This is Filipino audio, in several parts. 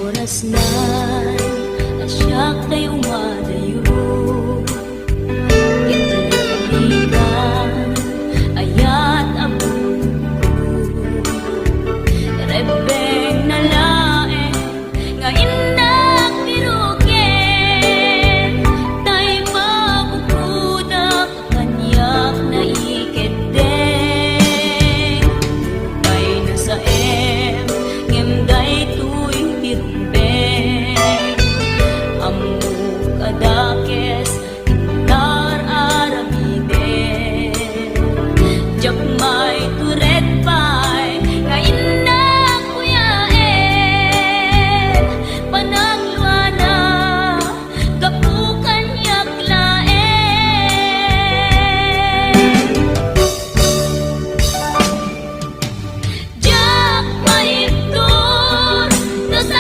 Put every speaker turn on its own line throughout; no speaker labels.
Oras na asyak kay umadayo, kitalikan ayat abong rebeng na laeng nga indak pirukin tay mabukudak kanyak na iketeng kay nasa ngemday tuy tirumbeng amuk adakes tar aramide jakmay turet pay nga indak kuyaen panagluana kapukan yaklaen jakmay tur no sa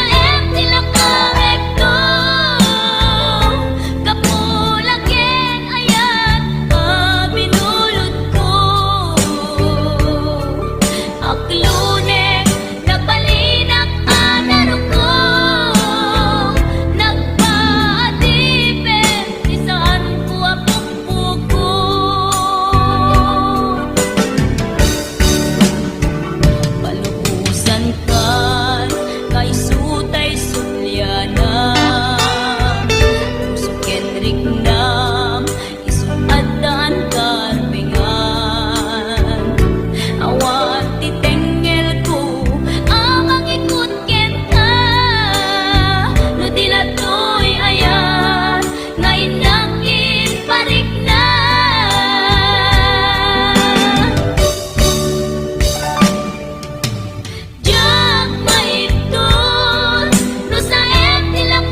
kapulaken ayat binulot ko aklunek nabalinak anaro ko nagpaatipin isaan ko apukpukon palukusan kan kay sutay sulyana Rignam isuadan karpengan awan titengel ko amang ikut kenta no dilatoy ayan ngayon langit parignan jak maiton no sa tilang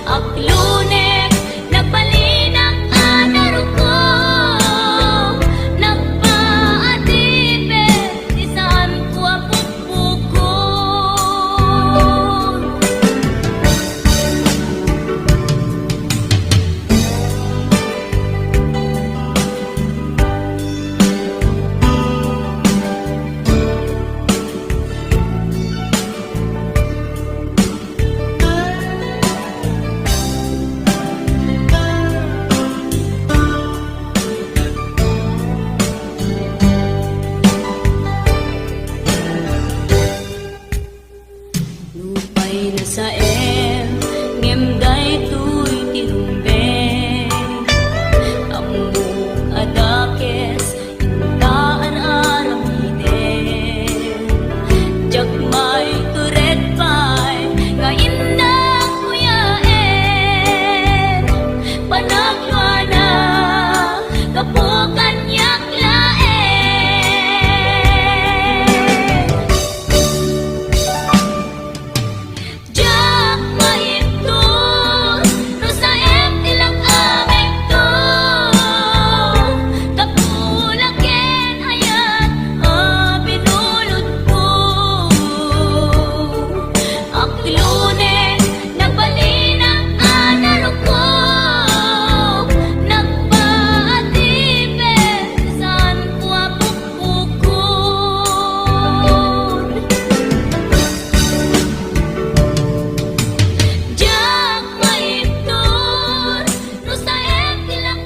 aklunek nagbalinang anaro ko nagpaatipin isaan ko apukpukon lupay na sa ngemday tuy tirumbeng amuk adakes intaan aramiden jakmay turet pay nga indak kuyaen panagluana kapukan yaklaen jak maiton no sa tilang kapulaken ayat binulot ko aklunek nagbalinang anaro ko nagpaatipin saan ko apukpukon jak maiton no sa tilang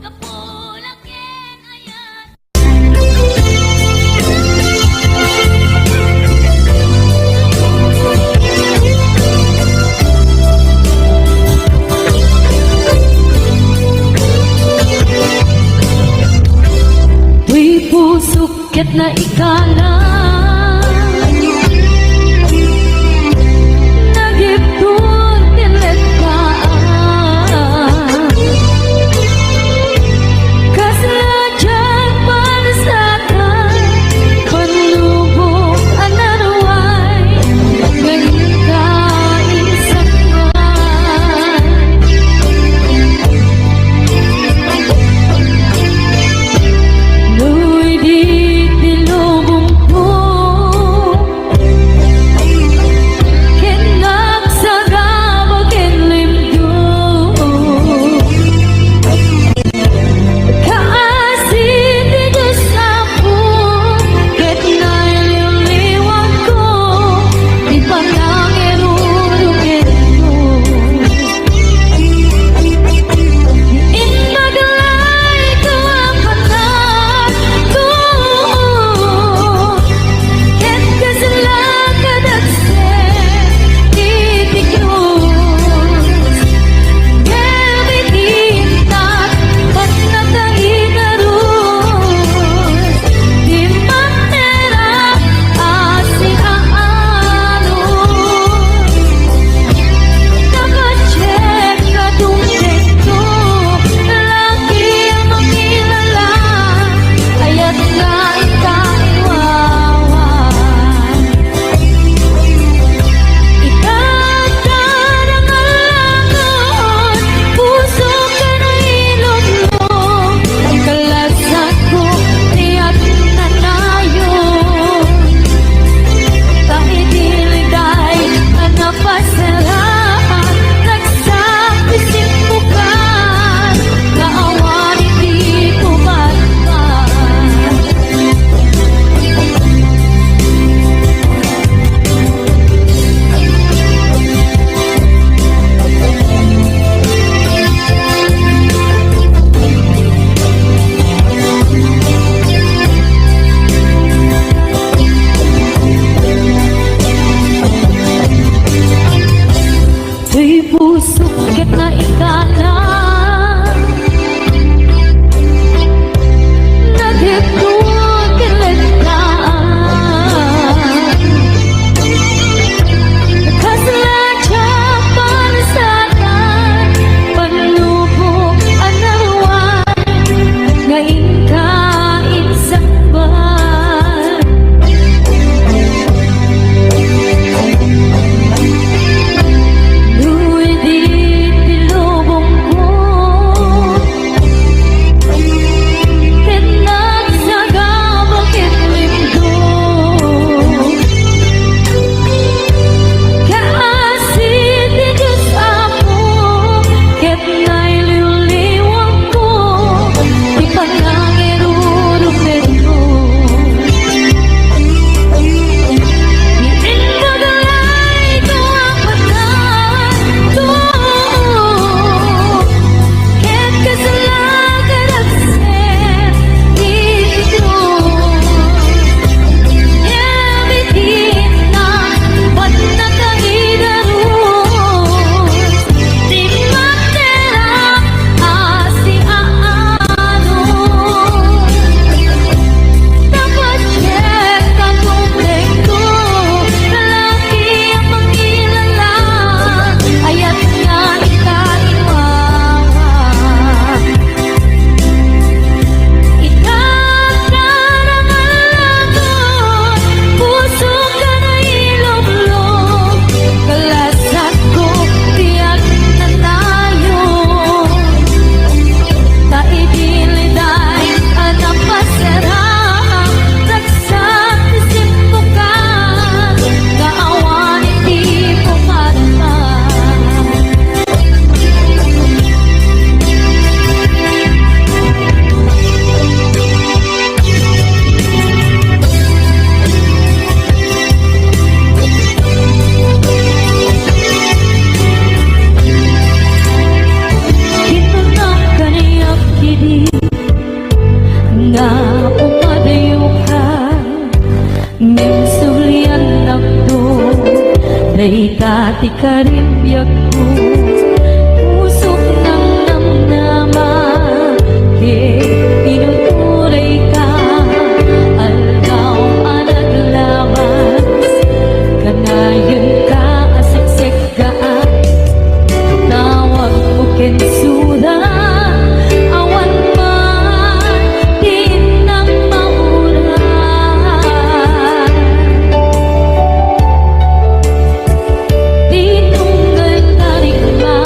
kapulaken ayat tuy pusok ket na ikala nagipun tilet kaan sana naghitud kiligtaan Kasaladya pansanan panlubog anawan ngayon kain sakban Luwi di tilubong ko Pinagsagabang kitlindo Kaasit di Diyos ako Ket nailiwliwang ko Di panangirurong nito Iindagalay ko ang patan to Ket kasalagan at sen ito Yabitin na ba't nakahidarun Di matera asi aano Dapat check ang kumpleto Lalaki ang pangilalang Ayat nga ikaiwawa Ikakarangan Puso ka na ilumlong Kalasat ko tiyak na tayo Taidiliday anak pasera Ragsak isimpukan Kaawan hindi pumarama Ito na kaniyak kini Nga pumadayo ka Ngem sulian nakdo Day kati karimbyak ko Pusok ng namnama Ke tinuturay ka Algaw ang naglabas Kanayon ka asiksik ka Tawag mo kensuda Awan man di na maura Di tunggal tarik ma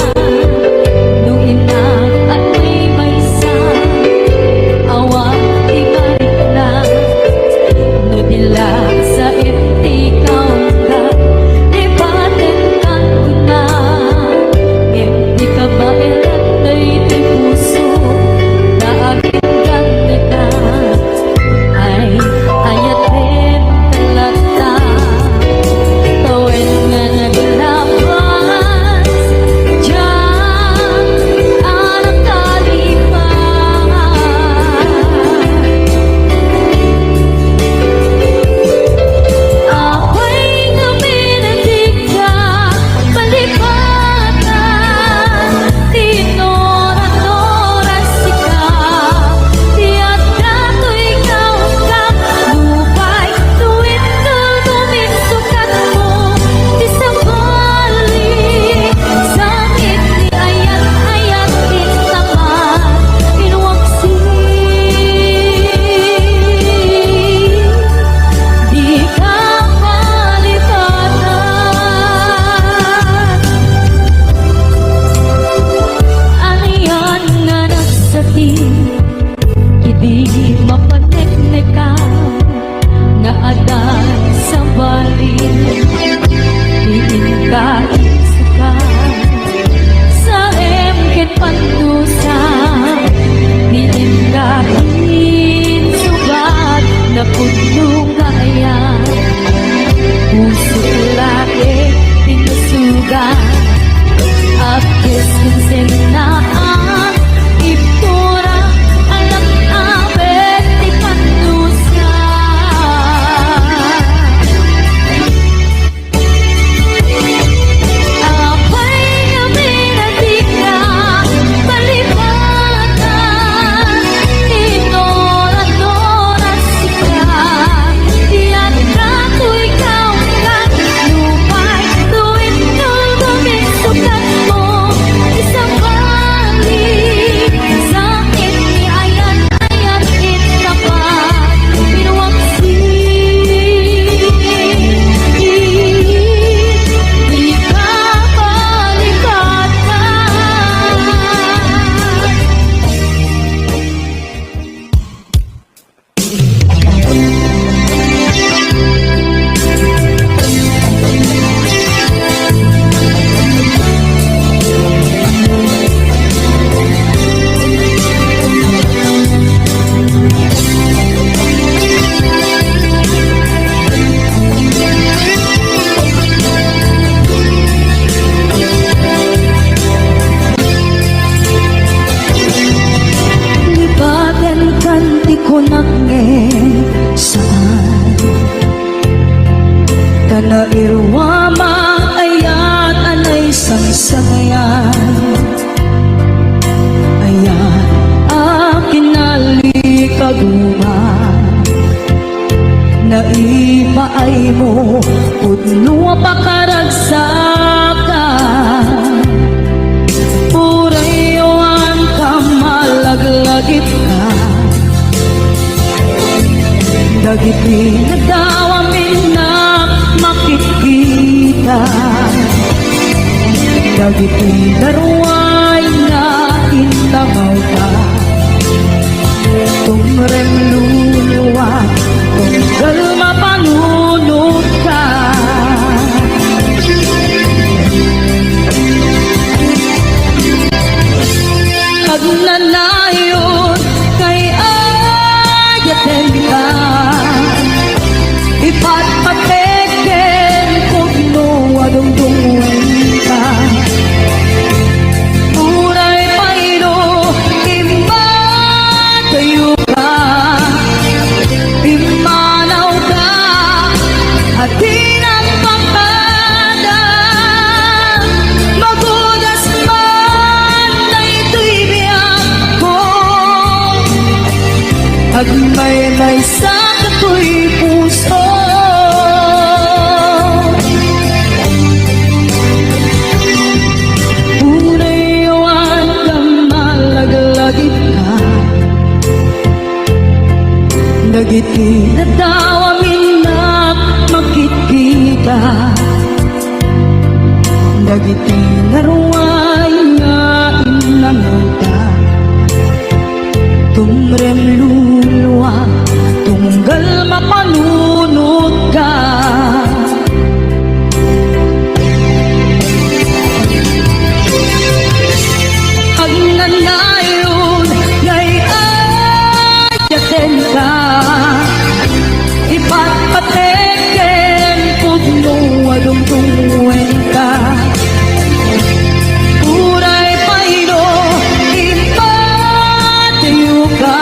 ay mo pudno pakaragsakan purayon ka malaglagit ka dagiti nagdawamin na makikita dagiti daruay na inamaw ka tumrem luluwa tunggal mapanunod ka agnanayon kay ayaten ka ipatpateken pugno adungdungen ka uray payro imatayo ka imanaw ka at tinang pangkada magudas man na ito'y biyak ko at may sa kato'y puso urayawan ka malaglagit ka dagiti nadawamin na makikita dagiti naruay nga inangawta tumrem luluwa tunggal mapanunod ka agnanayon ngay ayaten ka ipatpateken pugno adungdungen ka uray payro ipatayo ka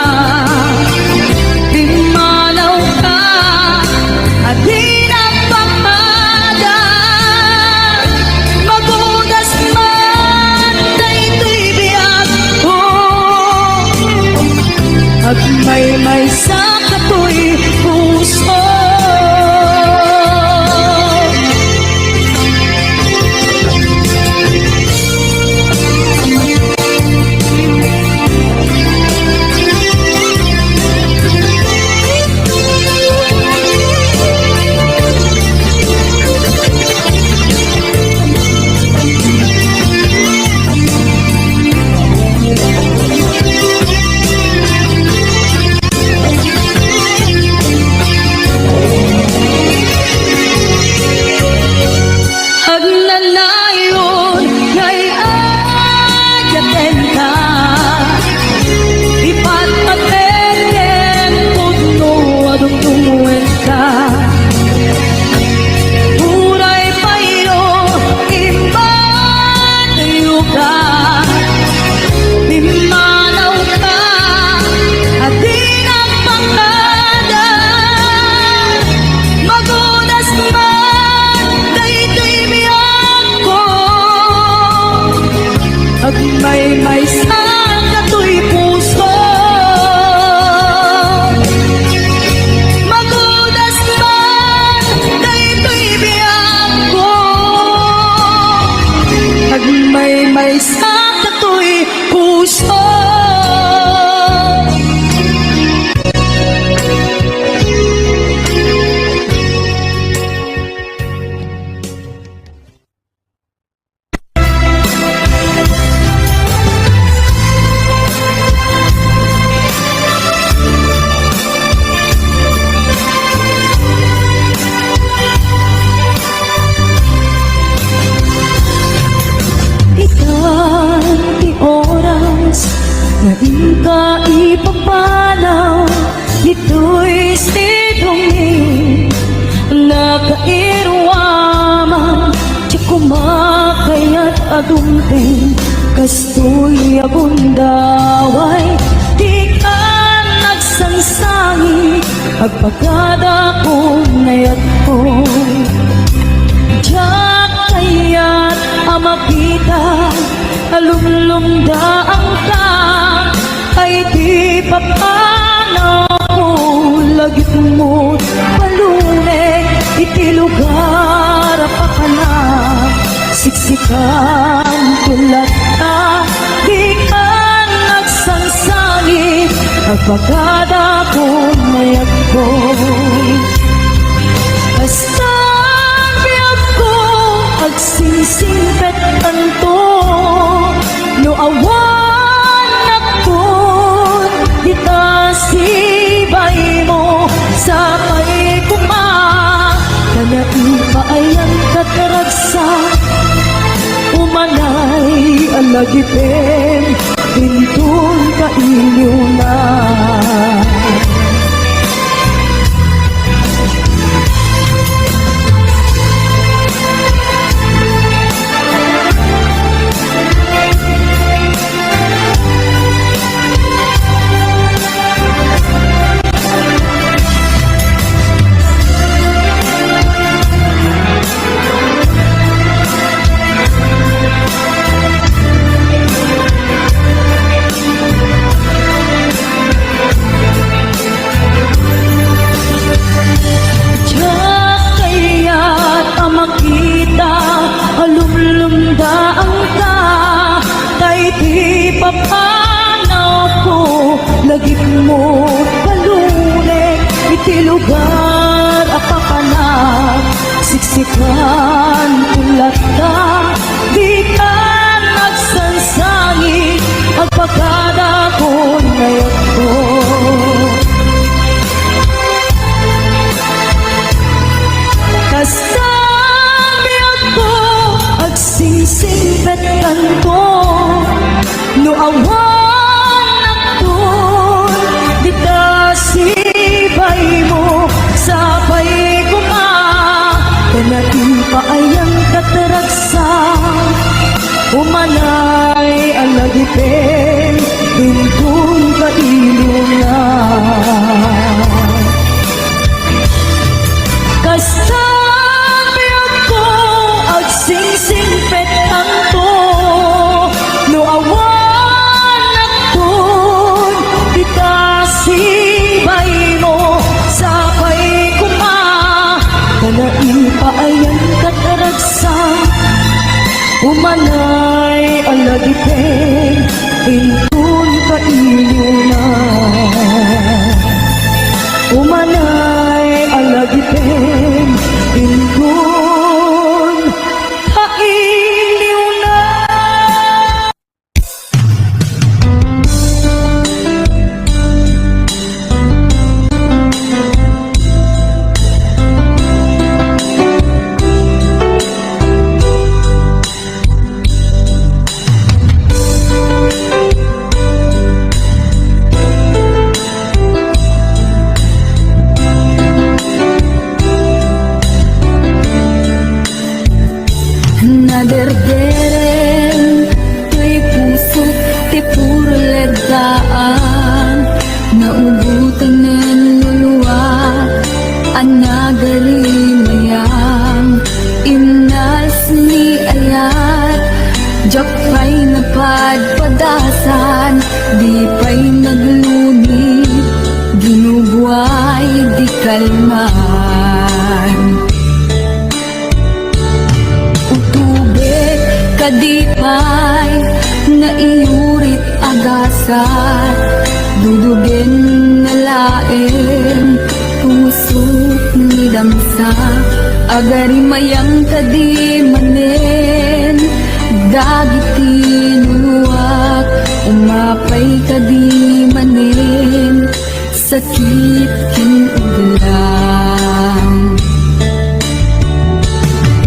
imanaw ka at hinapamada magudas man na ito'y biyak ko at may sa kato'y puso agnanayon ngay ayaten ka ipatpateken pugno adungdungen ka uray payro imatayo ka imanaw ka at tinang pangkada magudas man na ito'y biyak ko at may sa kato'y puso magudas man na ito'y biyak ko at may sa kato'y puso ikanti oras na ka ipapanaw ito'y sidongin nakairwaman di kumakayat adumpen kastoy abundaway di ka nagsansangi agpagada ko nayat ko diyak kaya't amakita alumlumdaang ka ay di papanaw ko lagit mo't paluneg kan tulad ka, di ka nagsangsangit, agpagad ako mayag ko. Basta biyag ko, agsingsingpet tanto, no awan ako, kita sibay mo, sapay kuma, kana ipaayang kataragsa, umanay alagipin, pintun ka inyo na. Papanaw ko, lagip mo kalunek, iti lugar apapanak, siksikan ulat ka, di ka nagsansangit, agpagada ko ngayon ko. Kasabi ako, agsingsingpet kanto, no awan ako, di ka sibay mo, sabay kuma, kana ipaayang kataragsa, umanay alagipin, dintun ka ilungan. Kasabi ako, agsingsingpet tanto, no awan sibay mo, sabay kuma, kana ipaayang kataragsa, umanay alagipin, intun ka ilunan. Umanay alagipin, intun ka ilunan. Naderderen, tuy puso't ti puro ledaan, naubutan ng luluwa, anagalimayang, imnas ni ayat, jak pa'y napadpadasan, di pa'y naglunit, ginubuhay di kalman. Kadipay na iurit agasat, dudugin na laeng pusok ni damsa, agarimayang kadimanen, dagiti nuwak, umapay kadimanen, sakit kinuglang.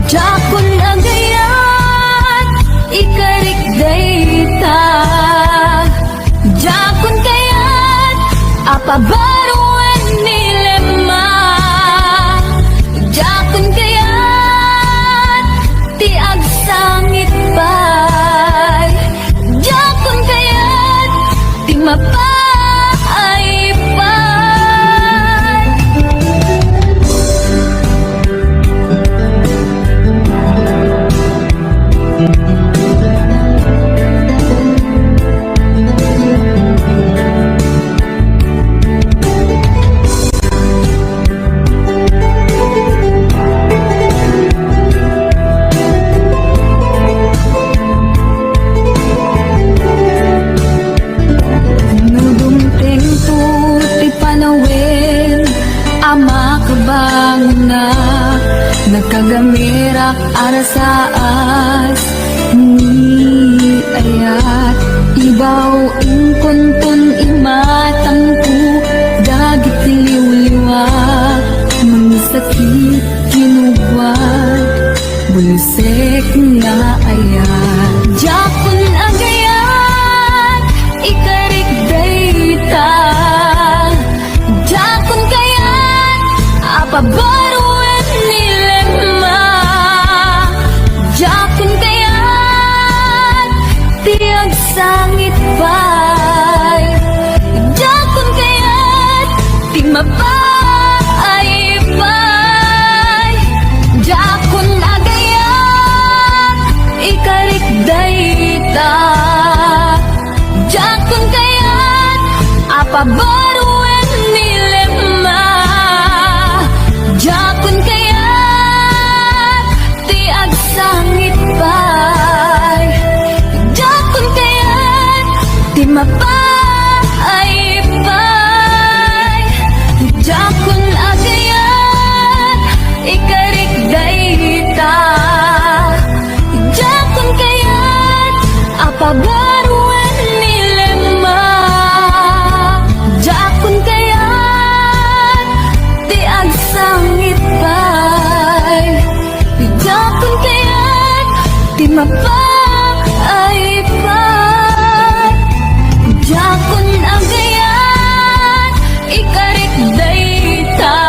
Jakon agayat, ikarik dayta, jakon kayat, apabaruan nilema, jakon kayat, ti agsangit pa'y, jakon kayat, ti mapay pa'y.
jak arasaas ni ayat ibaw ingkontun imatampu dagit liwliwag mangisakit kinubwat bulisek nga ayat jakun agayat ikarik dayta jakun kayat apabaruan nilema jakun kayat tiag sangit pay jakun kayat ti mapay pay jakun agayat ikarik dayta jakun kayat apabaruan nilema jakun kayat tiag sangit pay jakun kayat ti mapay pay jakun agayat ikarik dayta jakun kayat apabaruan nilema jakun kayat tiag sangit pay jakun kayat ti mapay pay jakun agayat ikarik dayta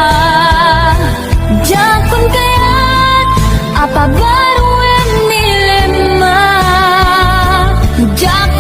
jakun kayat apabaruan nilema jakun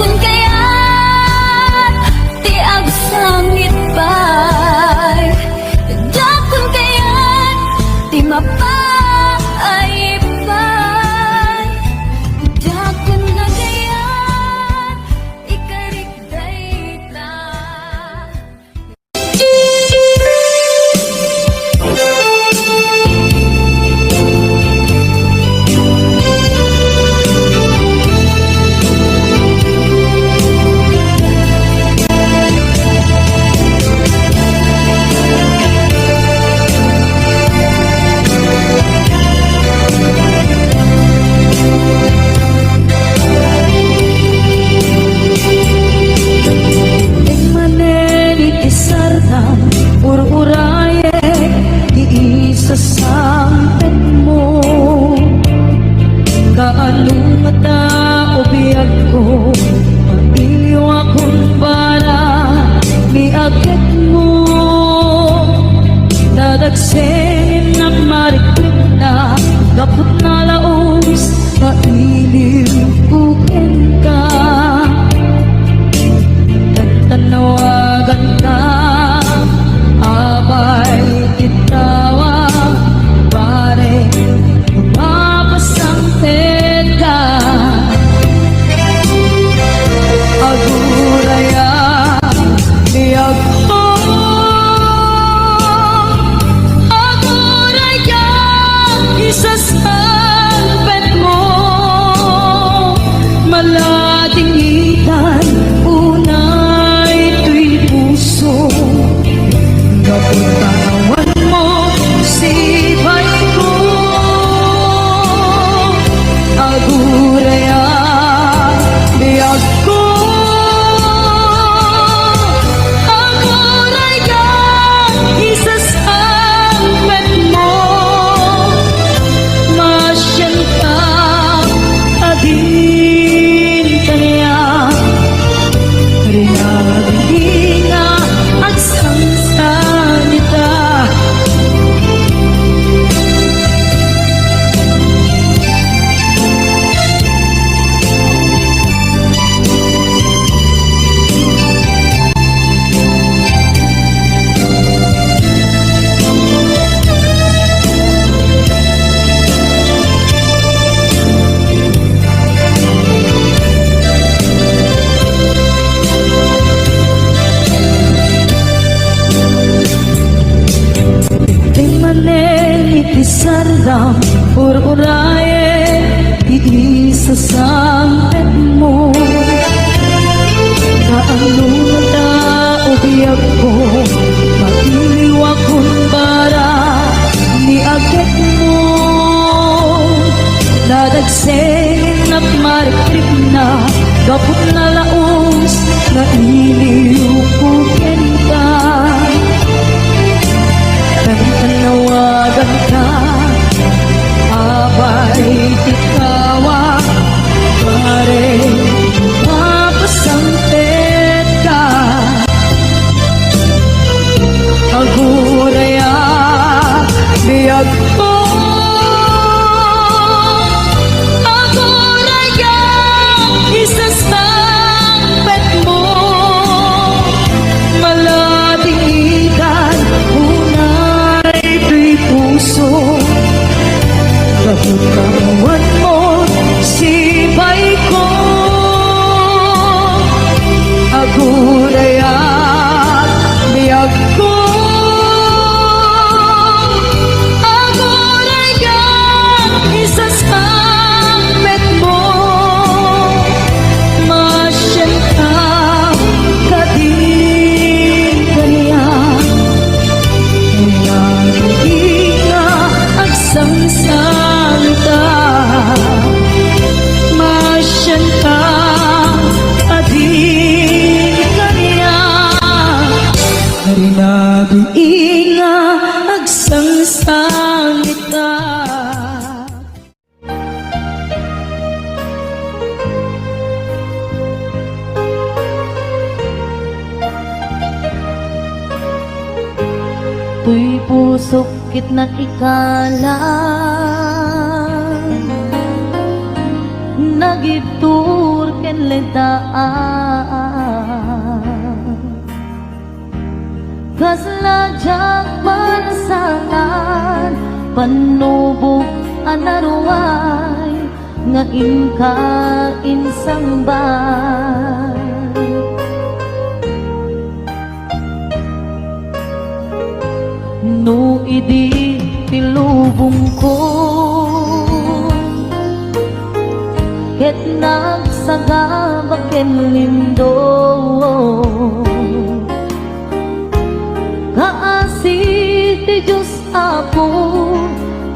Gapot na laos na iliw ko ka. Tanawagan ka, abay tikawa, pare mapasampet ka. Aguraya, biyag ko. Aguraya, isasampet mo. Maladigan, unay tuy puso. Kabutawan mo, sibay ko. Aguraya, biyag ko. Aguraya, isasampet mo. Masyenta ka din kanya. Lagi nga agsangsangta. Masyenta ka din kanya. Rinagin nga agsangsangta. Tuy pusok kit na ikala, nagitur ken lentaan. Kasladyak mansanan, panubok anaruay, nga inka insambay. No idi tilubong ko, ket nagsagabak ken lindo. Kaasi ti Diyos ako,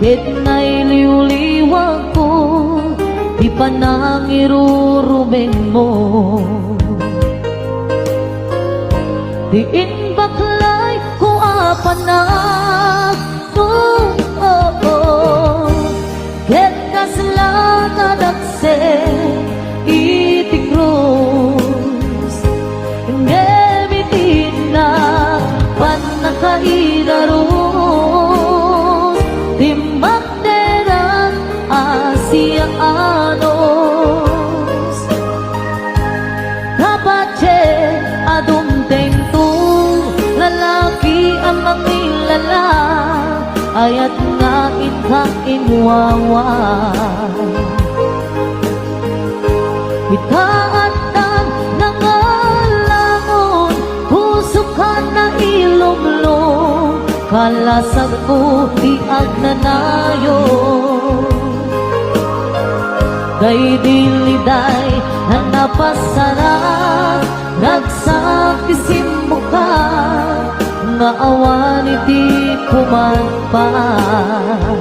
ket nailiw-liwag ko, di panangirurumeng mo. Diin baklay ko apanak to, ket kaslatan akse itikros. Ngemitin na panakaidaros, timakderan Asianos. Kapatse adumteng tu, lalaki ang mangilala, ayat nga ikainwaway. Itaatan ng alangon, puso ka na ilumlong, kalasag ko di agnanayon. Kay diliday na napasarap, nagsakisim mo ka, nga awan iti kumagpaan.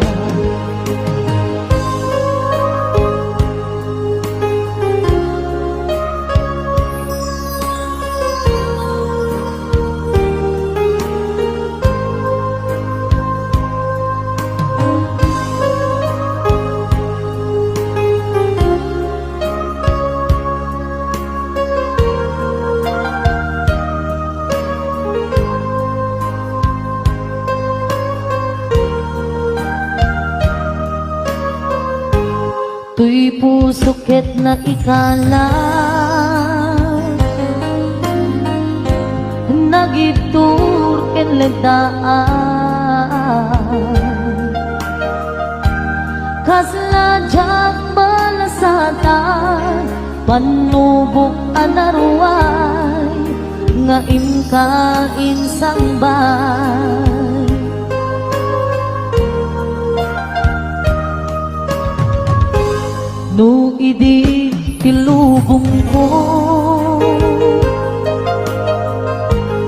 Tuy puso ket na ikala, nagitur ken legdaan. Kasladyak malasatan, panubok anaruay, nga imka insambay. No idi tilubong ko,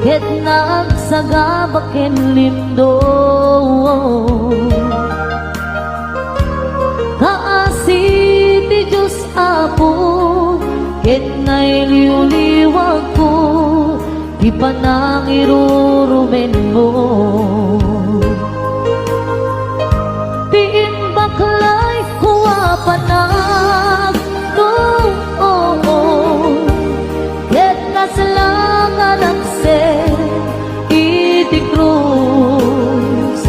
ket nagsagabak ken lindo. Kaasi ti Diyos apo, ket iba nang irurumen mo. Diin baklay kuwa panag noon, ket naslangan ang sen iti krus.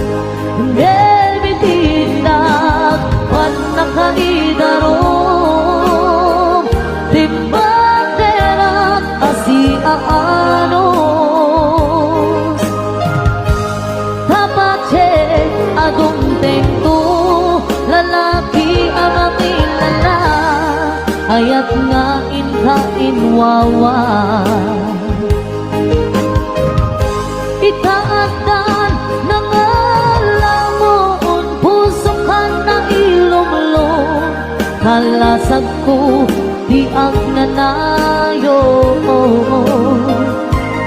Del bitinag pan nakaidarom, timbanderak asiaanos. Tapache adong tengto, lalaki ang amilala, ayat nga inwawa. Itaatan ng alamon, puso ka na ilumlong, kalasag ko di ang nanayo.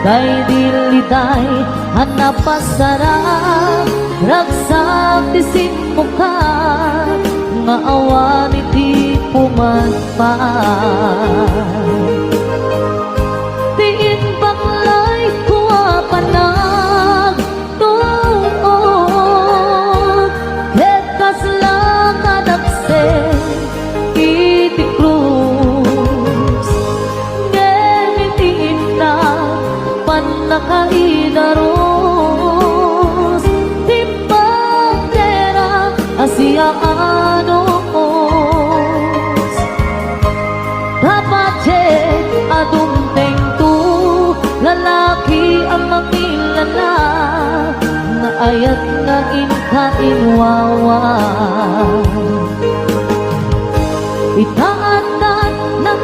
Kay diliday hanapasarap, ragsak tisin mo ka, maawan iti pumatpat. Tiin baklay kuwa panag tuon, ket kaslakan aksen iti krus. Ngemitiin na pan nakaidaros, timbang dera asiaanos. Tapache adong tengto, lalaki ang makilala, na ayat nga inwawa. Itaatan ng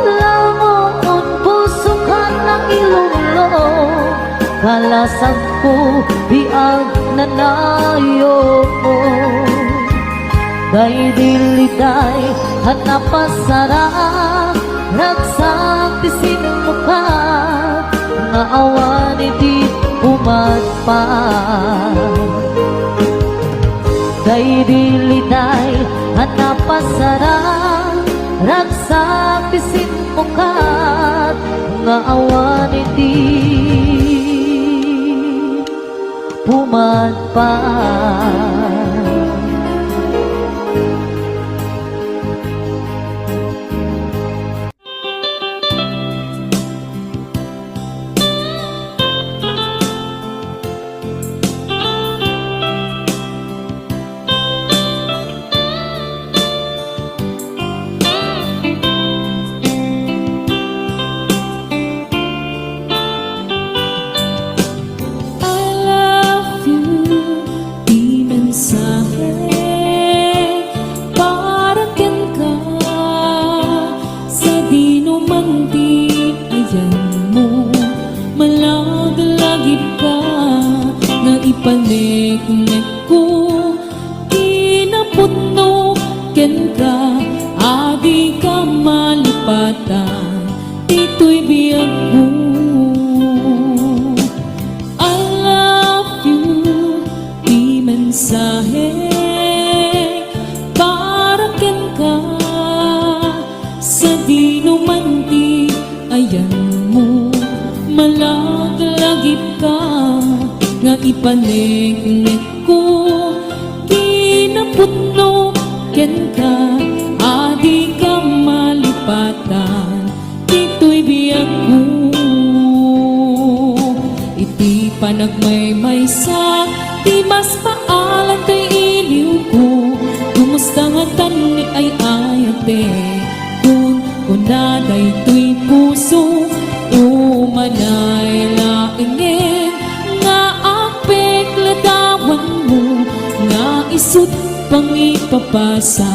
alamon, puso ka ng ilumlong, kalasag ko di ang nanayo. Kay diliday hanapasarap, ragsak tisin mo ka, nga awan iti pumatpat. Kay diliday hanapasarap, ragsak tisin mo ka, nga awan iti pumatpat.
Paniknek ko, kinaputno, ken ka, adi ka malipatan, dito'y biyag mo. I love you, di mensahe, para ken ka, sa di numanti, ayan mo, malaglagip ka, nga ipaniknik ko, kinaputno, ken ka, adi ka malipatan, dito'y biyag mo. Iti panagmaymaysa, di mas paalan kay iliw ko, kumusta nga tani ay ayate, kung kunaday to'y puso, umanay laingin, ladawan mo, nga isut pang ipapasa,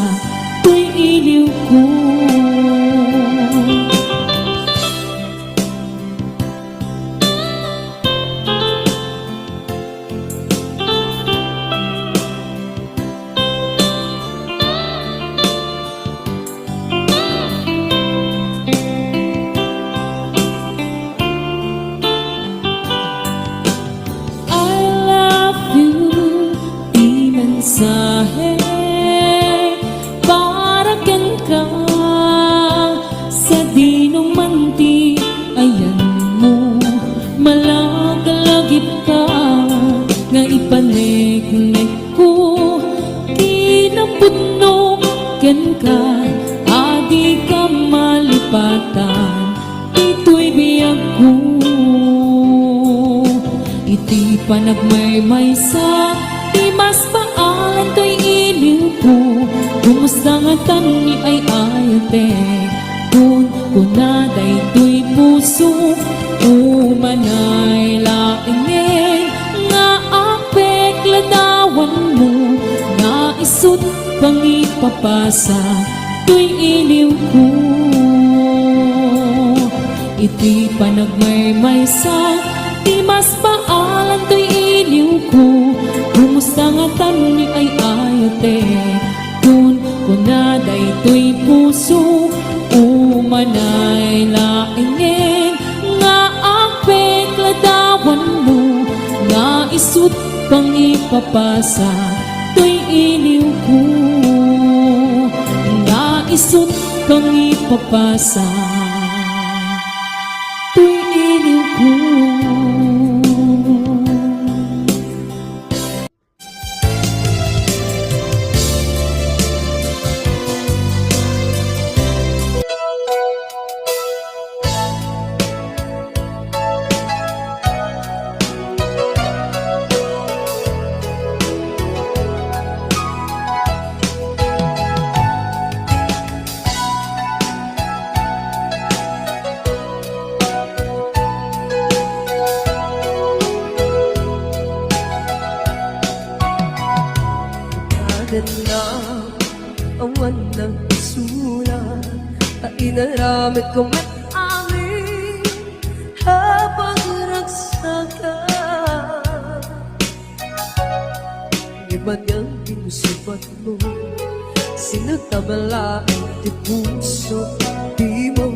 to'y iliw ko. mensahe para ken ka. biag ko. Iti panagmaymaysa, di mas paalan to'y iliw ko. Kumusta nga tani ay ayate, kung kunaday to'y puso. Umanay laingin, nga apek ladawan mo, nga isut pangipapasa, to'y iliw ko. Iti panagmaymaysa, di mas paalan to'y iliw ko. Kumusta nga tani ay ayate, kung kunaday to'y puso. Umanay laingin, nga apek ladawan mo, nga isut pangipapasa, to'y iliw ko. Nga isut pangipapasa, to'y iliw ko.
na awan ng sulat na inaramit ko met amin habang nagsaka. Iba niyang pinusubat mo, sinatabala ang di puso, di mo